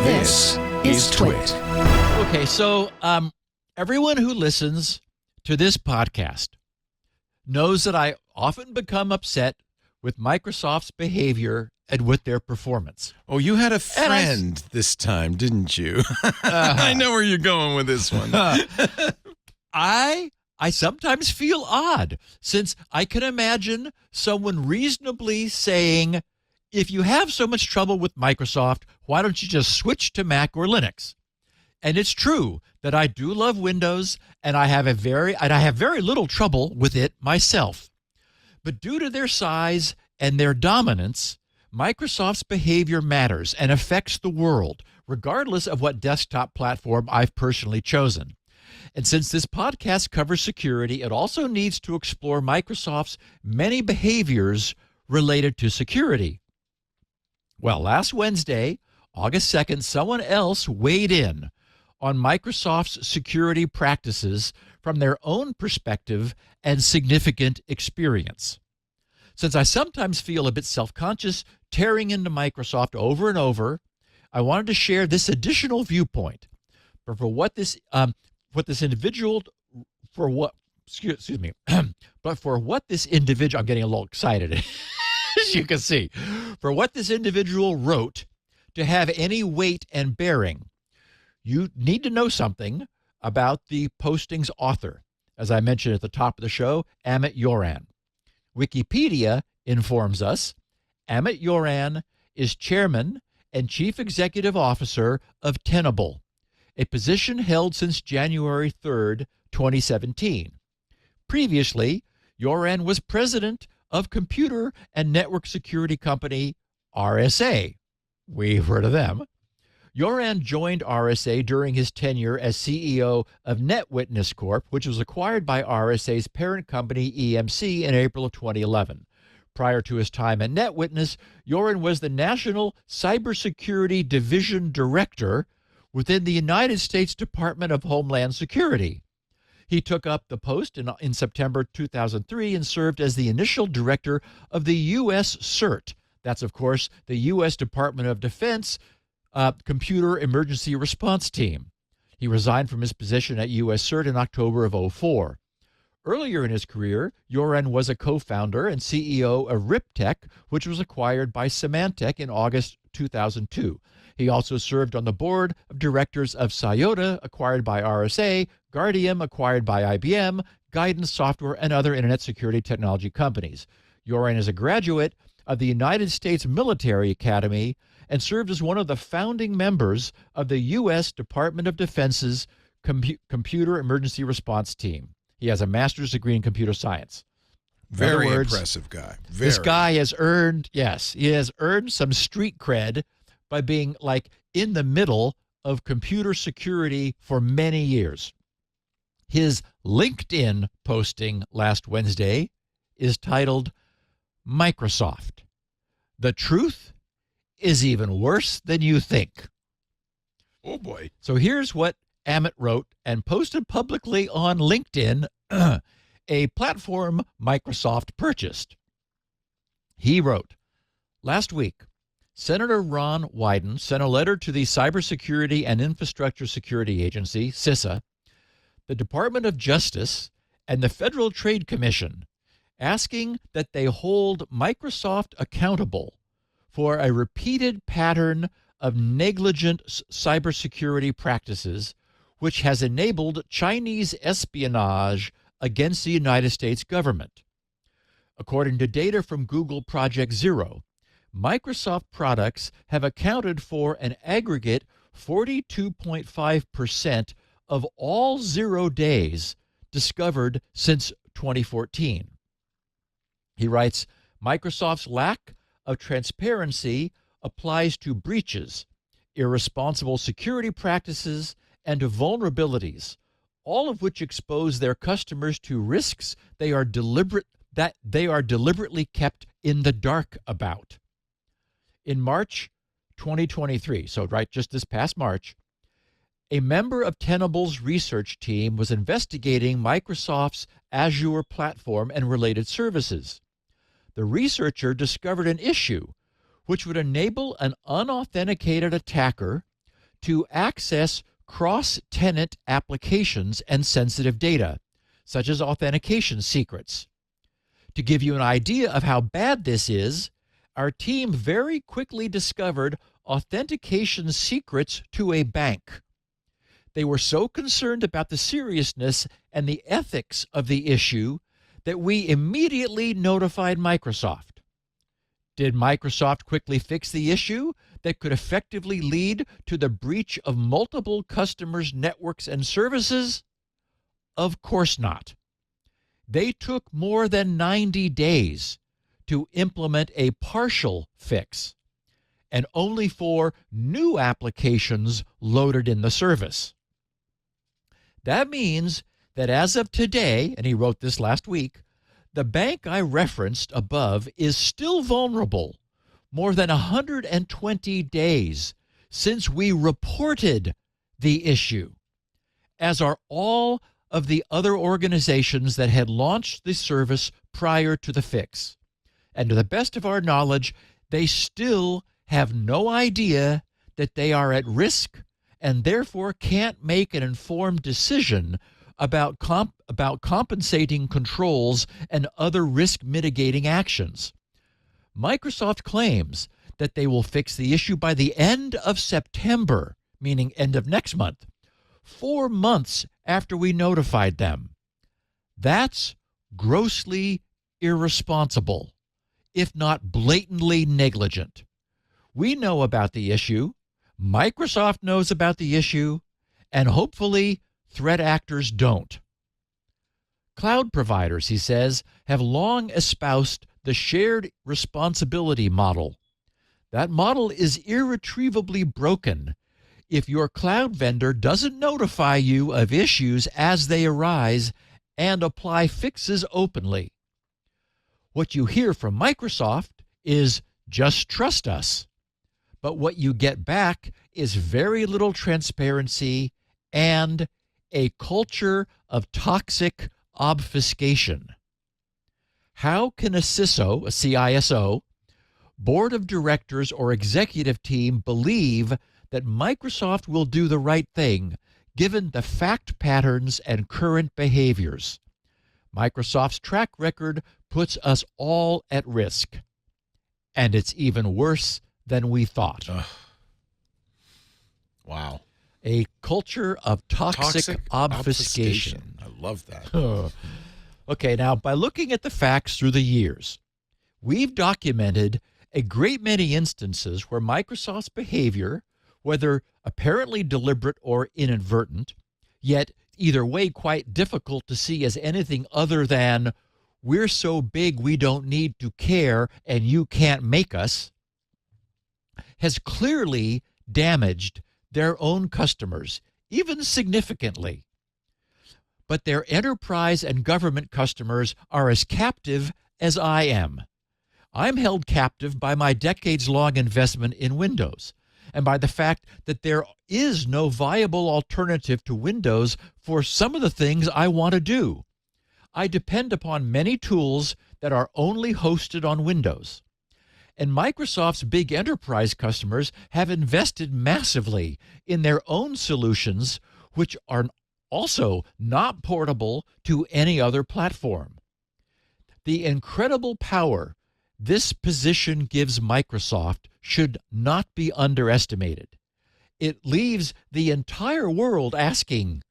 This is TWiT. Okay, so everyone who listens to this podcast knows that I often become upset with Microsoft's behavior and with their performance. Oh, you had a friend this time, didn't you? I know where you're going with this one. I sometimes feel odd, since I can imagine someone reasonably saying, if you have so much trouble with Microsoft, why don't you just switch to Mac or Linux? And it's true that I do love Windows, and I have very little trouble with it myself. But due to their size and their dominance, Microsoft's behavior matters and affects the world, regardless of what desktop platform I've personally chosen. And since this podcast covers security, it also needs to explore Microsoft's many behaviors related to security. Well, last Wednesday, August 2nd, someone else weighed in on Microsoft's security practices from their own perspective and significant experience. Since I sometimes feel a bit self-conscious tearing into Microsoft over and over, I wanted to share this additional viewpoint. But for what this individual, I'm getting a little excited, as you can see, for what this individual wrote to have any weight and bearing, you need to know something about the posting's author. As I mentioned at the top of the show, Emmett Yoon. Wikipedia informs us Emmett Yoon is chairman and chief executive officer of Tenable, a position held since January 3rd, 2017. Previously, Yoon was president of computer and network security company RSA. We've heard of them. Yoon joined RSA during his tenure as CEO of NetWitness Corp., which was acquired by RSA's parent company EMC in April of 2011. Prior to his time at NetWitness, Yoon was the National Cybersecurity Division Director within the United States Department of Homeland Security. He took up the post in September 2003 and served as the initial director of the U.S. CERT. That's, of course, the U.S. Department of Defense Computer Emergency Response Team. He resigned from his position at U.S. CERT in October of 2004. Earlier in his career, Yoon was a co-founder and CEO of Riptech, which was acquired by Symantec in August 2002. He also served on the board of directors of Cyota, acquired by RSA, Guardium, acquired by IBM, Guidance Software, and other internet security technology companies. Yoon is a graduate of the United States Military Academy and served as one of the founding members of the U.S. Department of Defense's Computer Emergency Response Team. He has a master's degree in computer science. Very impressive guy. This guy has earned some street cred by being like in the middle of computer security for many years. His LinkedIn posting last Wednesday is titled, Microsoft. The truth is even worse than you think. Oh, boy. So here's what Emmett wrote and posted publicly on LinkedIn, a platform Microsoft purchased. He wrote, last week, Senator Ron Wyden sent a letter to the Cybersecurity and Infrastructure Security Agency, CISA, the Department of Justice, and the Federal Trade Commission, asking that they hold Microsoft accountable for a repeated pattern of negligent cybersecurity practices, which has enabled Chinese espionage against the United States government. According to data from Google Project Zero, Microsoft products have accounted for an aggregate 42.5% of all 0 days discovered since 2014. He writes, Microsoft's lack of transparency applies to breaches, irresponsible security practices, and to vulnerabilities, all of which expose their customers to risks they are deliberately kept in the dark about. In March 2023, so just this past March, a member of Tenable's research team was investigating Microsoft's Azure platform and related services. The researcher discovered an issue which would enable an unauthenticated attacker to access cross-tenant applications and sensitive data, such as authentication secrets. To give you an idea of how bad this is, our team very quickly discovered authentication secrets to a bank. They were so concerned about the seriousness and the ethics of the issue that we immediately notified Microsoft. Did Microsoft quickly fix the issue that could effectively lead to the breach of multiple customers' networks and services? Of course not. They took more than 90 days to implement a partial fix, and only for new applications loaded in the service. That means that as of today, and he wrote this last week, the bank I referenced above is still vulnerable more than 120 days since we reported the issue, as are all of the other organizations that had launched the service prior to the fix. And to the best of our knowledge, they still have no idea that they are at risk and therefore can't make an informed decision about compensating controls and other risk mitigating actions. Microsoft claims that they will fix the issue by the end of September, meaning end of next month, 4 months after we notified them. That's grossly irresponsible, if not blatantly negligent. We know about the issue, Microsoft knows about the issue, and hopefully threat actors don't. Cloud providers, he says, have long espoused the shared responsibility model. That model is irretrievably broken if your cloud vendor doesn't notify you of issues as they arise and apply fixes openly. What you hear from Microsoft is just trust us. But what you get back is very little transparency and a culture of toxic obfuscation. How can a CISO, board of directors, or executive team believe that Microsoft will do the right thing given the fact patterns and current behaviors? Microsoft's track record puts us all at risk, and it's even worse than we thought. Wow. A culture of toxic obfuscation. I love that. Okay, now, by looking at the facts through the years, we've documented a great many instances where Microsoft's behavior, whether apparently deliberate or inadvertent, yet either way quite difficult to see as anything other than we're so big we don't need to care and you can't make us, has clearly damaged their own customers, even significantly. But their enterprise and government customers are as captive as I am. I'm held captive by my decades-long investment in Windows and by the fact that there is no viable alternative to Windows for some of the things I want to do. I depend upon many tools that are only hosted on Windows. And Microsoft's big enterprise customers have invested massively in their own solutions, which are also not portable to any other platform. The incredible power this position gives Microsoft should not be underestimated. It leaves the entire world asking,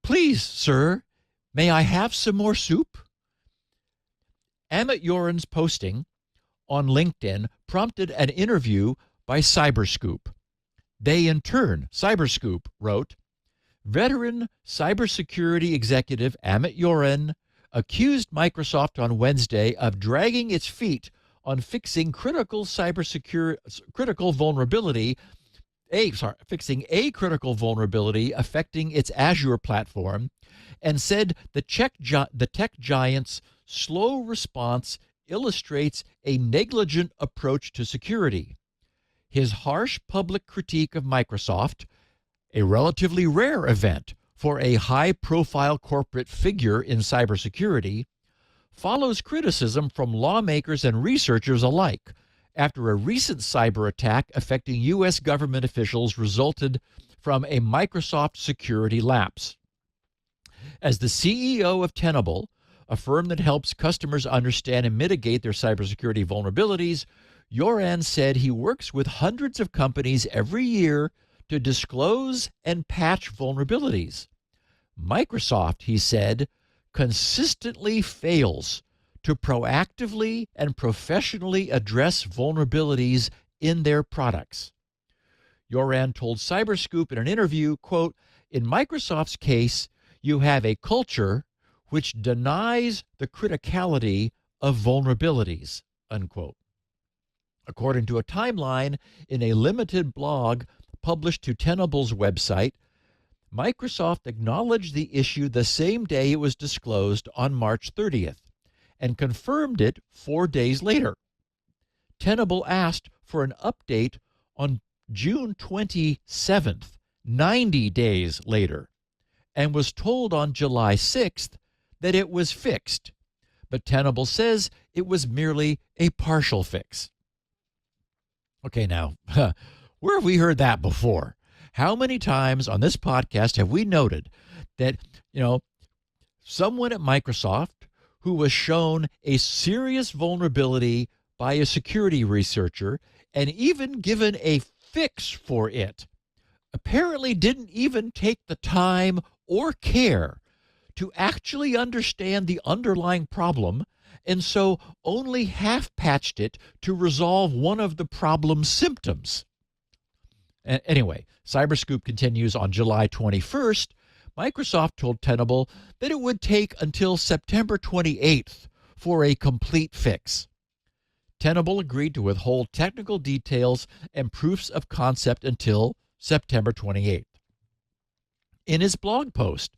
"Please, sir, may I have some more soup?" Emmett Yoon's posting on LinkedIn prompted an interview by Cyberscoop. They, in turn, Cyberscoop wrote, veteran cybersecurity executive Emmett Yoon accused Microsoft on Wednesday of dragging its feet on fixing critical vulnerability affecting its Azure platform, and said the tech giant's slow response illustrates a negligent approach to security. His harsh public critique of Microsoft, a relatively rare event for a high-profile corporate figure in cybersecurity, follows criticism from lawmakers and researchers alike, after a recent cyber attack affecting U.S. government officials resulted from a Microsoft security lapse. As the CEO of Tenable, a firm that helps customers understand and mitigate their cybersecurity vulnerabilities, Yoran said he works with hundreds of companies every year to disclose and patch vulnerabilities. Microsoft, he said, consistently fails to proactively and professionally address vulnerabilities in their products. Yoran told Cyberscoop in an interview, quote, "In Microsoft's case, you have a culture which denies the criticality of vulnerabilities," unquote. According to a timeline in a limited blog published to Tenable's website, Microsoft acknowledged the issue the same day it was disclosed on March 30th and confirmed it 4 days later. Tenable asked for an update on June 27th, 90 days later, and was told on July 6th that it was fixed, but Tenable says it was merely a partial fix. Okay, now, where have we heard that before? How many times on this podcast have we noted that, someone at Microsoft who was shown a serious vulnerability by a security researcher and even given a fix for it, apparently didn't even take the time or care to actually understand the underlying problem, and so only half-patched it to resolve one of the problem's symptoms. Anyway, Cyberscoop continues on July 21st. Microsoft told Tenable that it would take until September 28th for a complete fix. Tenable agreed to withhold technical details and proofs of concept until September 28th. In his blog post,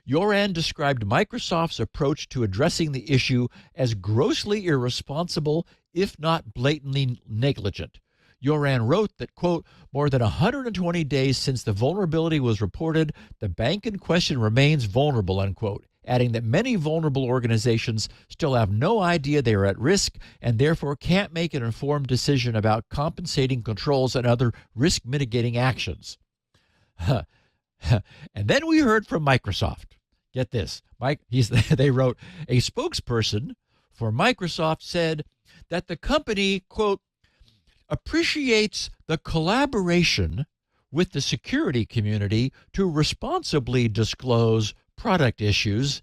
Yoran described Microsoft's approach to addressing the issue as grossly irresponsible, if not blatantly negligent. Yoran wrote that, quote, "More than 120 days since the vulnerability was reported, the bank in question remains vulnerable," unquote, adding that many vulnerable organizations still have no idea they are at risk and therefore can't make an informed decision about compensating controls and other risk mitigating actions. And then we heard from Microsoft. Get this, they wrote, a spokesperson for Microsoft said that the company, quote, "appreciates the collaboration with the security community to responsibly disclose product issues,"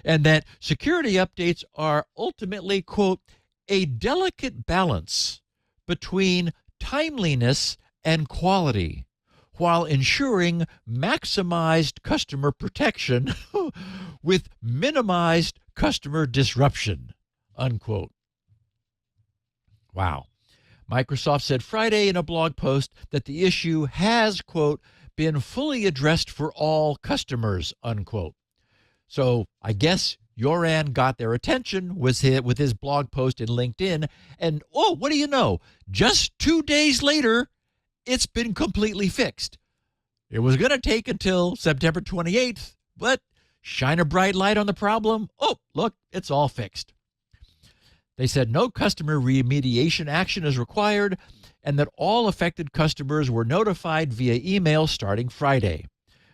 and that security updates are ultimately, quote, "a delicate balance between timeliness and quality, while ensuring maximized customer protection with minimized customer disruption," unquote. Wow. Microsoft said Friday in a blog post that the issue has, quote, "been fully addressed for all customers," unquote. So I guess Yoran got their attention with his blog post in LinkedIn, and what do you know? Just 2 days later, it's been completely fixed. It was going to take until September 28th, but shine a bright light on the problem. Oh, look, it's all fixed. They said no customer remediation action is required and that all affected customers were notified via email starting Friday.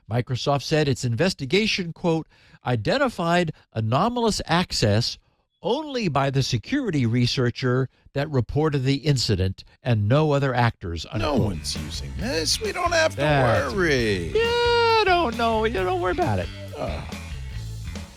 Microsoft said its investigation, quote, "identified anomalous access only by the security researcher that reported the incident and no other actors," unquote. No one's using this. We don't have to worry. Yeah, don't know. You don't worry about it.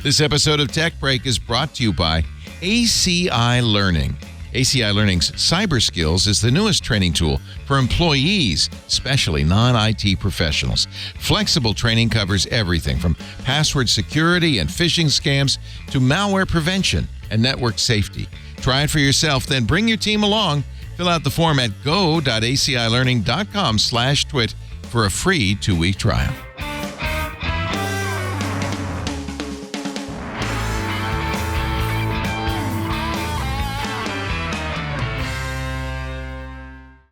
This episode of Tech Break is brought to you by ACI Learning. ACI Learning's Cyber Skills is the newest training tool for employees, especially non-IT professionals. Flexible training covers everything from password security and phishing scams to malware prevention and network safety. Try it for yourself, then bring your team along. Fill out the form at go.acilearning.com/twit for a free 2-week trial.